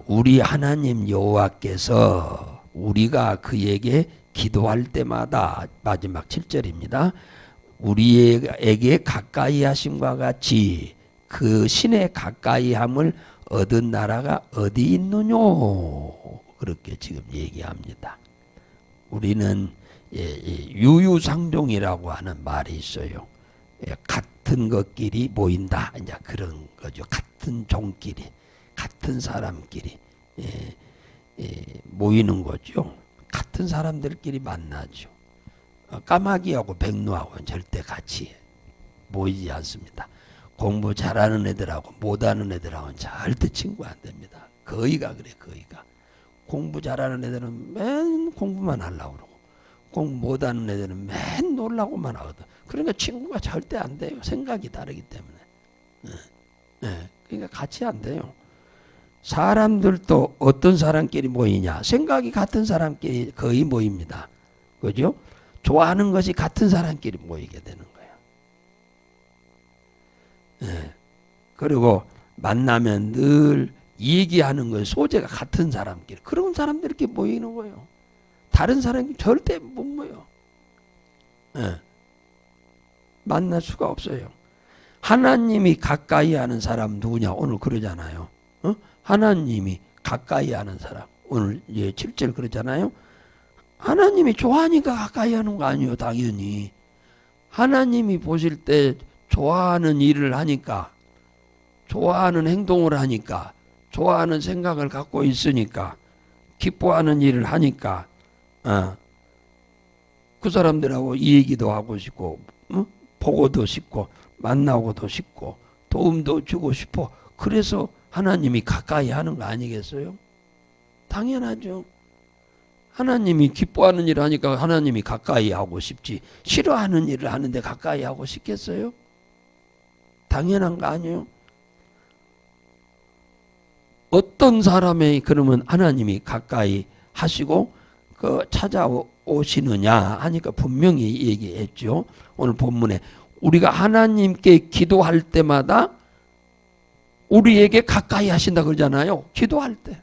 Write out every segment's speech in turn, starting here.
우리 하나님 여호와께서 우리가 그에게 기도할 때마다 마지막 7절입니다. 우리에게 가까이 하심과 같이 그 신의 가까이함을 얻은 나라가 어디 있느뇨? 그렇게 지금 얘기합니다. 우리는 유유상종이라고 하는 말이 있어요. 같은 것끼리 모인다. 이제 그런 거죠. 같은 종끼리, 같은 사람끼리 모이는 거죠. 같은 사람들끼리 만나죠. 까마귀하고 백로하고는 절대 같이 모이지 않습니다. 공부 잘하는 애들하고 못하는 애들하고는 절대 친구 안 됩니다. 거의가 그래, 거의가. 공부 잘하는 애들은 맨 공부만 하려고 그러고 공부 못하는 애들은 맨 놀라고만 하거든. 그러니까 친구가 절대 안 돼요. 생각이 다르기 때문에. 그러니까 같이 안 돼요. 사람들도 어떤 사람끼리 모이냐? 생각이 같은 사람끼리 거의 모입니다. 그죠? 좋아하는 것이 같은 사람끼리 모이게 되는 거예요. 그리고 만나면 늘 얘기하는 것, 소재가 같은 사람끼리. 그런 사람들끼리 모이는 거예요. 다른 사람이 절대 못 모여. 만날 수가 없어요. 하나님이 가까이 하는 사람 누구냐? 오늘 그러잖아요. 하나님이 가까이 하는 사람. 오늘 7절 그러잖아요. 하나님이 좋아하니까 가까이 하는 거 아니에요. 당연히. 하나님이 보실 때 좋아하는 일을 하니까, 좋아하는 행동을 하니까, 좋아하는 생각을 갖고 있으니까, 기뻐하는 일을 하니까 그 사람들하고 이 얘기도 하고 싶고 보고도 싶고 만나고도 싶고 도움도 주고 싶어. 그래서 하나님이 가까이 하는 거 아니겠어요? 당연하죠. 하나님이 기뻐하는 일을 하니까 하나님이 가까이 하고 싶지, 싫어하는 일을 하는데 가까이 하고 싶겠어요? 당연한 거 아니에요? 어떤 사람의 그러면 하나님이 가까이 하시고 찾아오시느냐 하니까 분명히 얘기했죠. 오늘 본문에 우리가 하나님께 기도할 때마다 우리에게 가까이 하신다 그러잖아요. 기도할 때.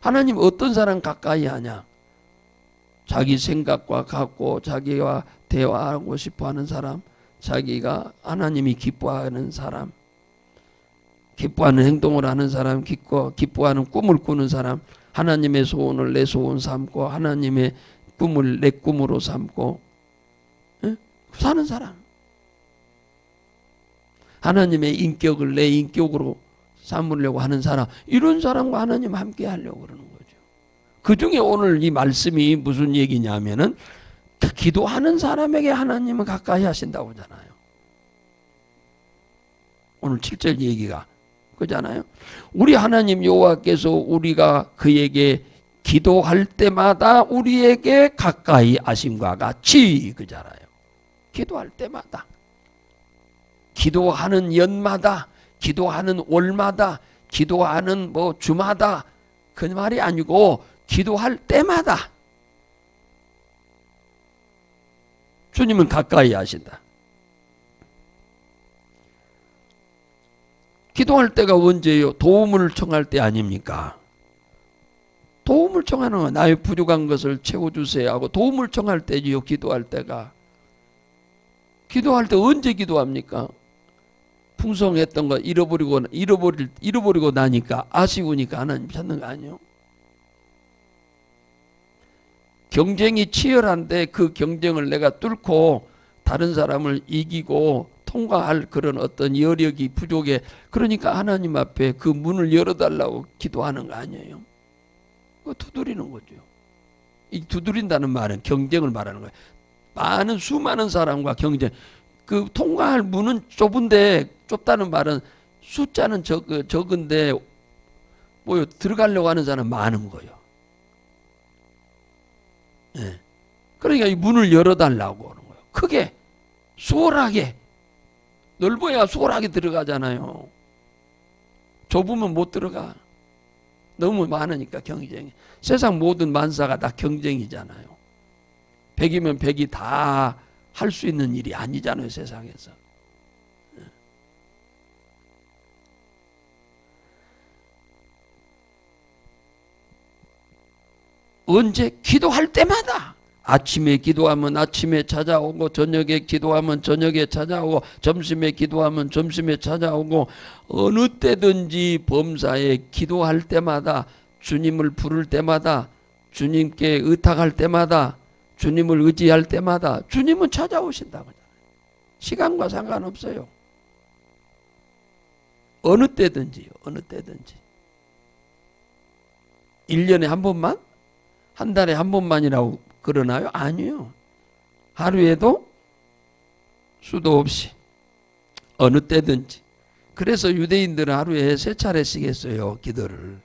하나님 어떤 사람 가까이 하냐? 자기 생각과 같고 자기와 대화하고 싶어하는 사람, 자기가 하나님이 기뻐하는 사람, 기뻐하는 행동을 하는 사람, 기뻐하는 꿈을 꾸는 사람, 하나님의 소원을 내 소원 삼고 하나님의 꿈을 내 꿈으로 삼고 사는 사람, 하나님의 인격을 내 인격으로 삼으려고 하는 사람, 이런 사람과 하나님 함께 하려고 그러는 거죠. 그 중에 오늘 이 말씀이 무슨 얘기냐면은 기도하는 사람에게 하나님은 가까이 하신다고 하잖아요. 오늘 7절 얘기가 그잖아요. 우리 하나님 여호와께서 우리가 그에게 기도할 때마다 우리에게 가까이 하심과 같이 그잖아요. 기도할 때마다, 기도하는 연마다, 기도하는 월마다, 기도하는 주마다 그 말이 아니고 기도할 때마다 주님은 가까이 하신다. 기도할 때가 언제예요? 도움을 청할 때 아닙니까? 도움을 청하는 거, 나의 부족한 것을 채워주세요 하고 도움을 청할 때지요. 기도할 때가. 기도할 때 언제 기도합니까? 풍성했던 거 잃어버리고 나니까 아쉬우니까 하나님 찾는 거 아니에요? 경쟁이 치열한데 그 경쟁을 내가 뚫고 다른 사람을 이기고 통과할 그런 어떤 여력이 부족해. 그러니까 하나님 앞에 그 문을 열어달라고 기도하는 거 아니에요? 그거 두드리는 거죠. 이 두드린다는 말은 경쟁을 말하는 거예요. 많은 수많은 사람과 경쟁. 그 통과할 문은 좁은데, 좁다는 말은 숫자는 적은데 들어가려고 하는 사람은 많은 거예요. 네. 그러니까 이 문을 열어달라고 하는 거예요. 크게, 수월하게. 넓어야 수월하게 들어가잖아요. 좁으면 못 들어가. 너무 많으니까 경쟁이. 세상 모든 만사가 다 경쟁이잖아요. 100이면 100이 다 할 수 있는 일이 아니잖아요, 세상에서. 언제? 기도할 때마다. 아침에 기도하면 아침에 찾아오고, 저녁에 기도하면 저녁에 찾아오고, 점심에 기도하면 점심에 찾아오고, 어느 때든지 범사에 기도할 때마다, 주님을 부를 때마다, 주님께 의탁할 때마다, 주님을 의지할 때마다 주님은 찾아오신다고. 시간과 상관없어요. 어느 때든지, 어느 때든지. 1년에 한 번만? 한 달에 한 번만이라고 그러나요? 아니요. 하루에도 수도 없이 어느 때든지. 그래서 유대인들은 하루에 3차례씩 했어요. 기도를.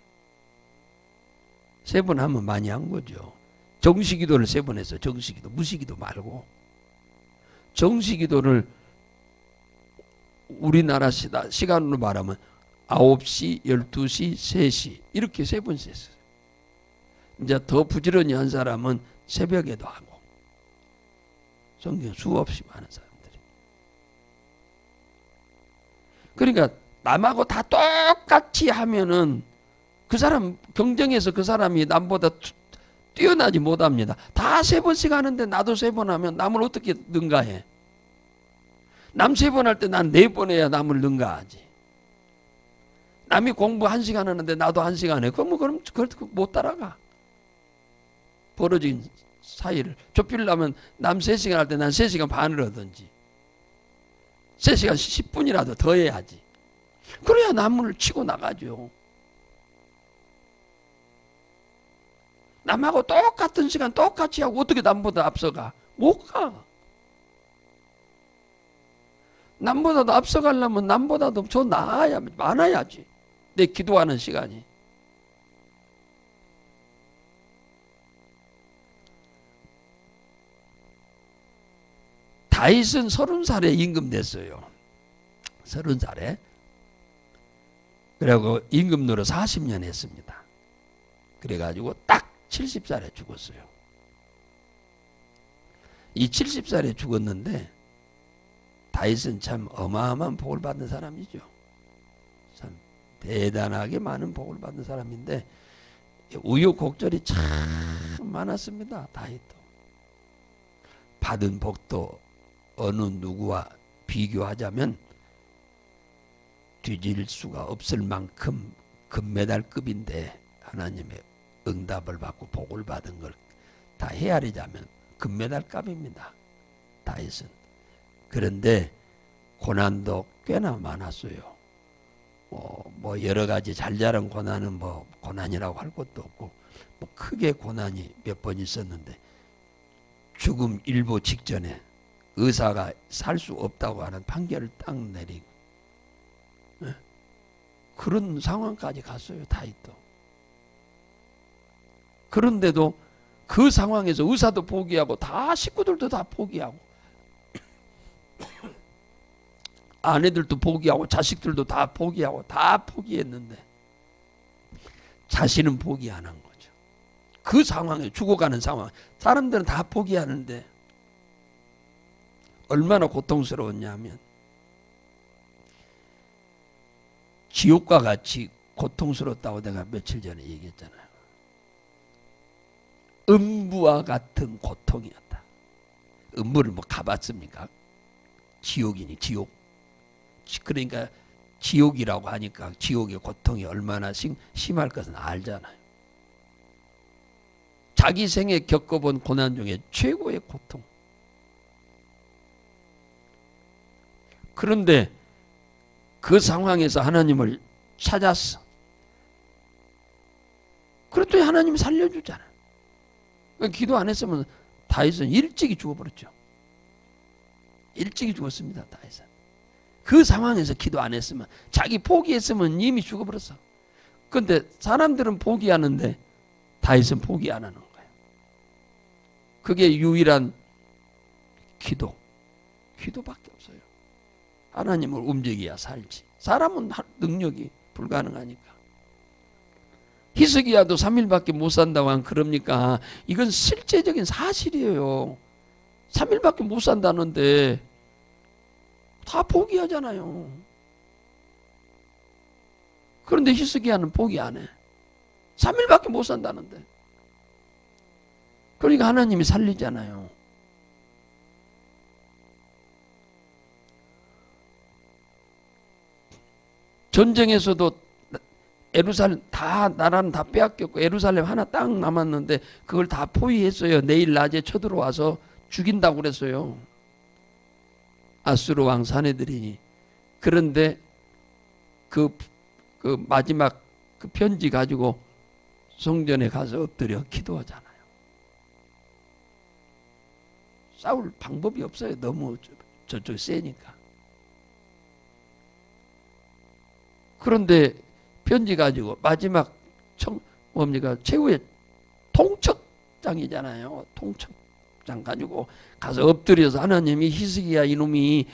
3번 하면 많이 한 거죠. 정시기도를 3번 했어요. 정시기도. 무시기도 말고. 정시기도를 우리나라 시간으로 말하면 9시, 12시, 3시 이렇게 3번씩 했어요. 이제 더 부지런히 한 사람은 새벽에도 하고. 성경 수없이 많은 사람들이. 그러니까 남하고 다 똑같이 하면은 그 사람 경쟁에서 그 사람이 남보다 뛰어나지 못합니다. 다 3번씩 하는데 나도 3번 하면 남을 어떻게 능가해? 남 3번 할 때 난 4번 해야 남을 능가하지. 남이 공부 1시간 하는데 나도 1시간 해. 그럼 못 따라가. 벌어진 사이를 좁히려면 남 3시간 할 때 난 3시간 반을 하든지 3시간 10분이라도 더 해야지. 그래야 남을 치고 나가죠. 남하고 똑같은 시간 똑같이 하고 어떻게 남보다 앞서가? 못 가. 남보다도 앞서가려면 남보다도 저 많아야지. 내 기도하는 시간이. 다윗은 30살에 임금됐어요. 30살에. 그리고 임금 노릇 40년 했습니다. 그래가지고 딱 70살에 죽었어요. 이 70살에 죽었는데 다윗은 참 어마어마한 복을 받는 사람이죠. 참 대단하게 많은 복을 받는 사람인데 우여곡절이 참 많았습니다. 다윗도. 받은 복도 어느 누구와 비교하자면 뒤질 수가 없을 만큼 금메달급인데 하나님의 응답을 받고 복을 받은 걸 다 헤아리자면 금메달급입니다. 다윗은. 그런데 고난도 꽤나 많았어요. 뭐 여러 가지 잘자란 고난은 뭐 고난이라고 할 것도 없고 뭐 크게 고난이 몇 번 있었는데 죽음 일보 직전에 의사가 살 수 없다고 하는 판결을 딱 내리고 그런 상황까지 갔어요. 다윗도. 그런데도 그 상황에서 의사도 포기하고 다 식구들도 다 포기하고 아내들도 포기하고 자식들도 다 포기하고 다 포기했는데 자신은 포기 안 한 거죠. 그 상황에 죽어가는 상황. 사람들은 다 포기하는데 얼마나 고통스러웠냐면 지옥과 같이 고통스럽다고 내가 며칠 전에 얘기했잖아요. 음부와 같은 고통이었다. 음부를 뭐 가봤습니까? 지옥이니 지옥. 그러니까 지옥이라고 하니까 지옥의 고통이 얼마나 심할 것은 알잖아요. 자기 생에 겪어본 고난 중에 최고의 고통. 그런데 그 상황에서 하나님을 찾았어. 그랬더니 하나님이 살려주잖아. 기도 안 했으면 다윗은 일찍이 죽어버렸죠. 일찍이 죽었습니다. 다윗은. 그 상황에서 기도 안 했으면 자기 포기했으면 이미 죽어버렸어. 그런데 사람들은 포기하는데 다윗은 포기 안 하는 거예요. 그게 유일한 기도밖에 없어요. 하나님을 움직여야 살지. 사람은 능력이 불가능하니까. 히스기야도 3일밖에 못 산다고 한 그럽니까? 이건 실제적인 사실이에요. 3일밖에 못 산다는데 다 포기하잖아요. 그런데 히스기야는 포기 안 해. 3일밖에 못 산다는데. 그러니까 하나님이 살리잖아요. 전쟁에서도 예루살렘 다 나라는 다 빼앗겼고 예루살렘 하나 딱 남았는데 그걸 다 포위했어요. 내일 낮에 쳐들어와서 죽인다고 그랬어요. 아수르 왕 사내들이니. 그런데 그 마지막 그 편지 가지고 성전에 가서 엎드려 기도하잖아요. 싸울 방법이 없어요. 너무 저쪽 세니까. 그런데 편지 가지고 마지막 뭡니까? 최후의 통첩장이잖아요. 통첩장 가지고 가서 엎드려서 하나님이 히스기야 이놈이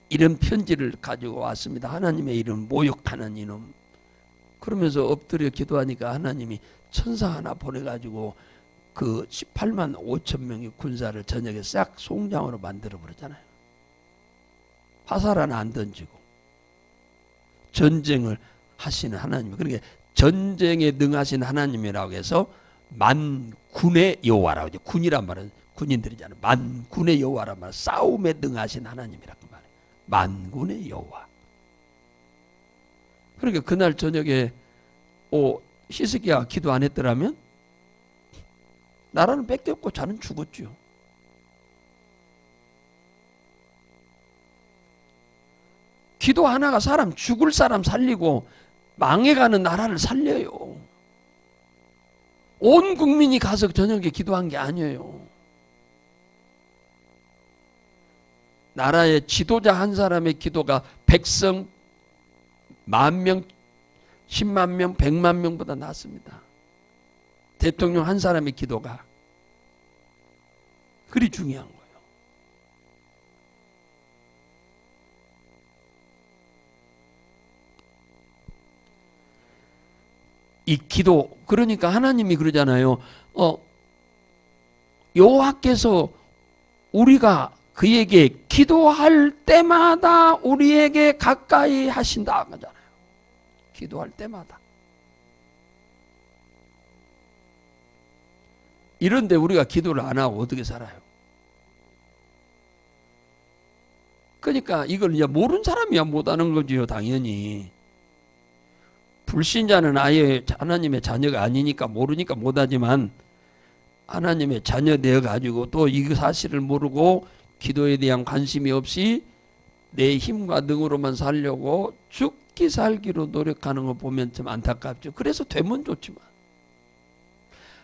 이런 편지를 가지고 왔습니다. 하나님의 이름 모욕하는 이놈. 그러면서 엎드려 기도하니까 하나님이 천사 하나 보내가지고 그 18만 5천 명의 군사를 저녁에 싹 송장으로 만들어 버렸잖아요. 화살 하나 안 던지고. 전쟁을 하시는 하나님. 그러니까 전쟁에 능하신 하나님이라고 해서 만군의 여호와라고 하죠. 군이란 말은 군인들이잖아요. 만군의 여호와란 말은 싸움에 능하신 하나님이라고 말해요. 만군의 여호와. 그러니까 그날 저녁에 히스기야 기도 안 했더라면 나라는 뺏겼고 자는 죽었죠. 기도 하나가 죽을 사람 살리고 망해가는 나라를 살려요. 온 국민이 가서 저녁에 기도한 게 아니에요. 나라의 지도자 한 사람의 기도가 백성 10,000명, 10만 명, 100만 명보다 낫습니다. 대통령 한 사람의 기도가 그리 중요한 거예요. 이 기도, 그러니까 하나님이 그러잖아요. 여호와께서 우리가 그에게 기도할 때마다 우리에게 가까이 하신다 하잖아요. 기도할 때마다. 이런데 우리가 기도를 안 하고 어떻게 살아요? 그러니까 이걸 이제 모르는 사람이야 못하는 거지요, 당연히. 불신자는 아예 하나님의 자녀가 아니니까 모르니까 못하지만 하나님의 자녀 되어가지고 또 이 사실을 모르고 기도에 대한 관심이 없이 내 힘과 능으로만 살려고 죽기 살기로 노력하는 거 보면 좀 안타깝죠. 그래서 되면 좋지만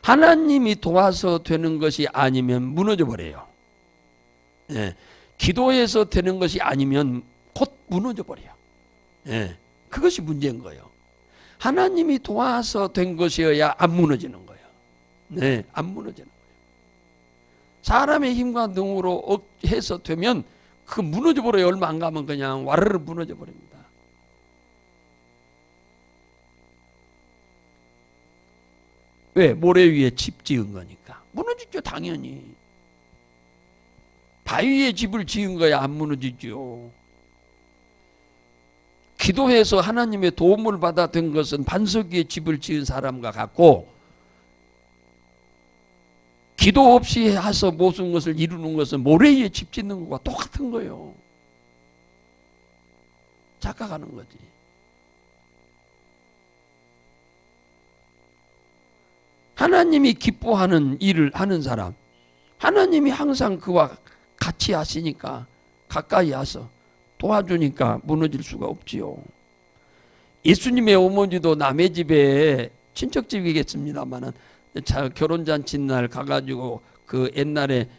하나님이 도와서 되는 것이 아니면 무너져 버려요. 예. 기도해서 되는 것이 아니면 곧 무너져 버려요. 예. 그것이 문제인 거예요. 하나님이 도와서 된 것이어야 안 무너지는 거예요. 네, 안 무너지는 거예요. 사람의 힘과 능으로 해서 되면 그 무너져 버려요. 얼마 안 가면 그냥 와르르 무너져 버립니다. 왜? 모래 위에 집 지은 거니까. 무너지죠, 당연히. 바위 위에 집을 지은 거야 안 무너지죠. 기도해서 하나님의 도움을 받아 된 것은 반석 위에 집을 지은 사람과 같고 기도 없이 해서 모든 것을 이루는 것은 모래 위에 집 짓는 것과 똑같은 거예요. 착각하는 거지. 하나님이 기뻐하는 일을 하는 사람, 하나님이 항상 그와 같이 하시니까 가까이 와서 도와주니까 무너질 수가 없지요. 예수님의 어머니도 남의 집에 친척집이겠습니다만은 결혼잔치 날 가가지고 그 옛날에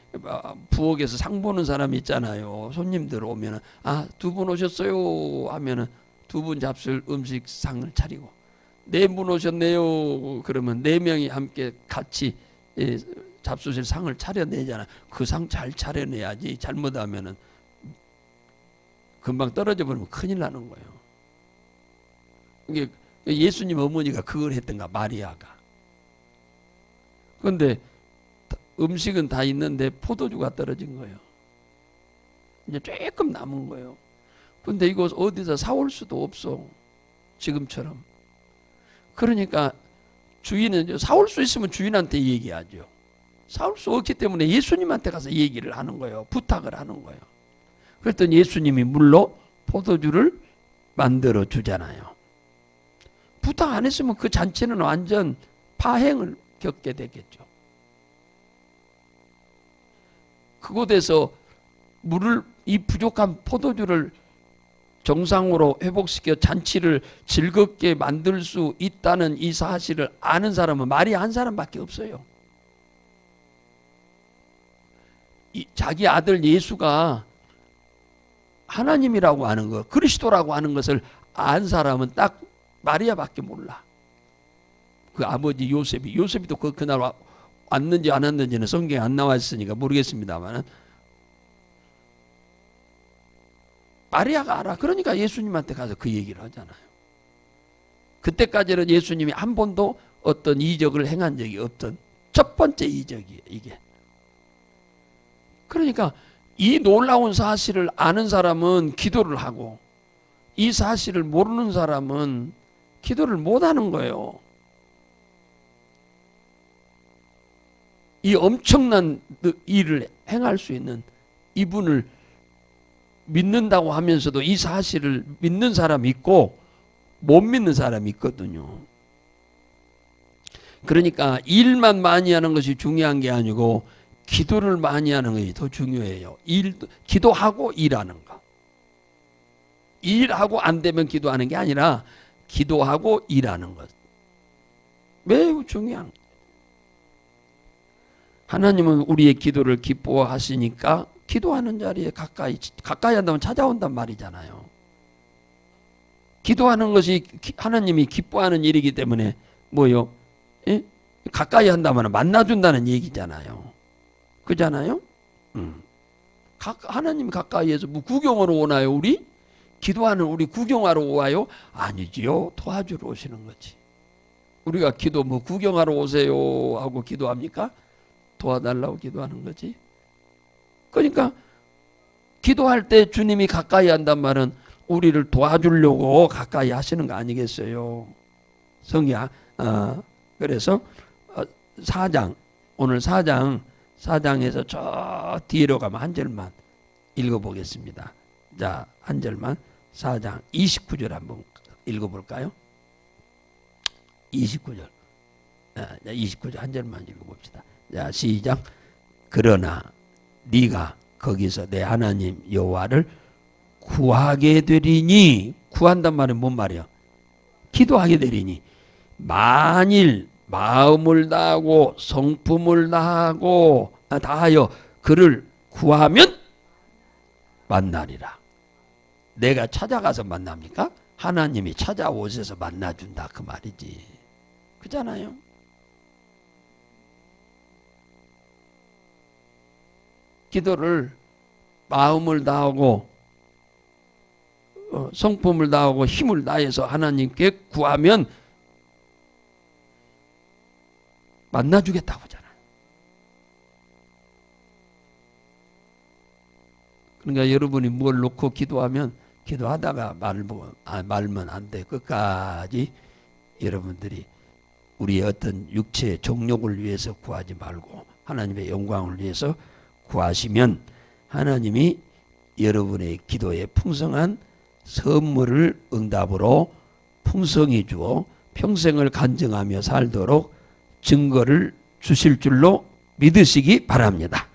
부엌에서 상 보는 사람 있잖아요. 손님들 오면은 두 분 오셨어요 하면은 두 분 잡술 음식 상을 차리고 네 분 오셨네요 그러면 네 명이 함께 같이 잡수실 상을 차려내잖아. 그 상 잘 차려내야지 잘못하면은 금방 떨어져 버리면 큰일 나는 거예요. 이게 예수님 어머니가 그걸 했던가 마리아가. 그런데 음식은 다 있는데 포도주가 떨어진 거예요. 이제 조금 남은 거예요. 근데 이거 어디서 사올 수도 없어. 지금처럼. 그러니까 주인은 사올 수 있으면 주인한테 얘기하죠. 사올 수 없기 때문에 예수님한테 가서 얘기를 하는 거예요. 부탁을 하는 거예요. 그랬더니 예수님이 물로 포도주를 만들어 주잖아요. 부탁 안 했으면 그 잔치는 완전 파행을 겪게 되겠죠. 그곳에서 이 부족한 포도주를 정상으로 회복시켜 잔치를 즐겁게 만들 수 있다는 이 사실을 아는 사람은 마리아 한 사람밖에 없어요. 자기 아들 예수가 하나님이라고 하는 것, 그리스도라고 하는 것을 안 사람은 딱 마리아밖에 몰라. 그 아버지 요셉이도 그날 왔는지 안 왔는지는 성경에 안 나와 있으니까 모르겠습니다만 마리아가 알아. 그러니까 예수님한테 가서 그 얘기를 하잖아요. 그때까지는 예수님이 한 번도 어떤 이적을 행한 적이 없던 첫 번째 이적이에요, 이게. 그러니까 이 놀라운 사실을 아는 사람은 기도를 하고 이 사실을 모르는 사람은 기도를 못 하는 거예요. 이 엄청난 일을 행할 수 있는 이분을 믿는다고 하면서도 이 사실을 믿는 사람이 있고 못 믿는 사람이 있거든요. 그러니까 일만 많이 하는 것이 중요한 게 아니고 기도를 많이 하는 것이 더 중요해요. 기도하고 일하는 거. 일하고 안 되면 기도하는 게 아니라 기도하고 일하는 것. 매우 중요한 거예요. 하나님은 우리의 기도를 기뻐하시니까 기도하는 자리에 가까이 한다면 찾아온단 말이잖아요. 기도하는 것이 하나님이 기뻐하는 일이기 때문에 뭐요? 예? 가까이 한다면 만나준다는 얘기잖아요. 그잖아요? 하나님이 가까이에서 뭐 구경하러 오나요, 우리? 기도하는 우리 구경하러 와요? 아니지요. 도와주러 오시는 거지. 우리가 기도 뭐 구경하러 오세요 하고 기도합니까? 도와달라고 기도하는 거지. 그러니까 기도할 때 주님이 가까이 한단 말은 우리를 도와주려고 가까이 하시는 거 아니겠어요? 성경. 그래서 4장, 오늘 4장에서 저 뒤로 가면 한 절만 읽어보겠습니다. 자, 한 절만 4장 29절 한번 읽어볼까요? 29절. 29절 한 절만 읽어봅시다. 자, 시작. 그러나 네가 거기서 내 하나님 여호와를 구하게 되리니, 구한단 말은 뭔 말이야? 기도하게 되리니 만일 마음을 다하고 성품을 다하여 그를 구하면 만나리라. 내가 찾아가서 만납니까? 하나님이 찾아오셔서 만나준다 그 말이지. 그잖아요. 기도를 마음을 다하고 성품을 다하고 힘을 다해서 하나님께 구하면 만나주겠다고 하잖아요. 그러니까 여러분이 뭘 놓고 기도하면 기도하다가 말면 안 돼. 끝까지 여러분들이 우리의 어떤 육체의 정욕을 위해서 구하지 말고 하나님의 영광을 위해서 구하시면 하나님이 여러분의 기도에 풍성한 선물을 응답으로 풍성히 주어 평생을 간증하며 살도록 증거를 주실 줄로 믿으시기 바랍니다.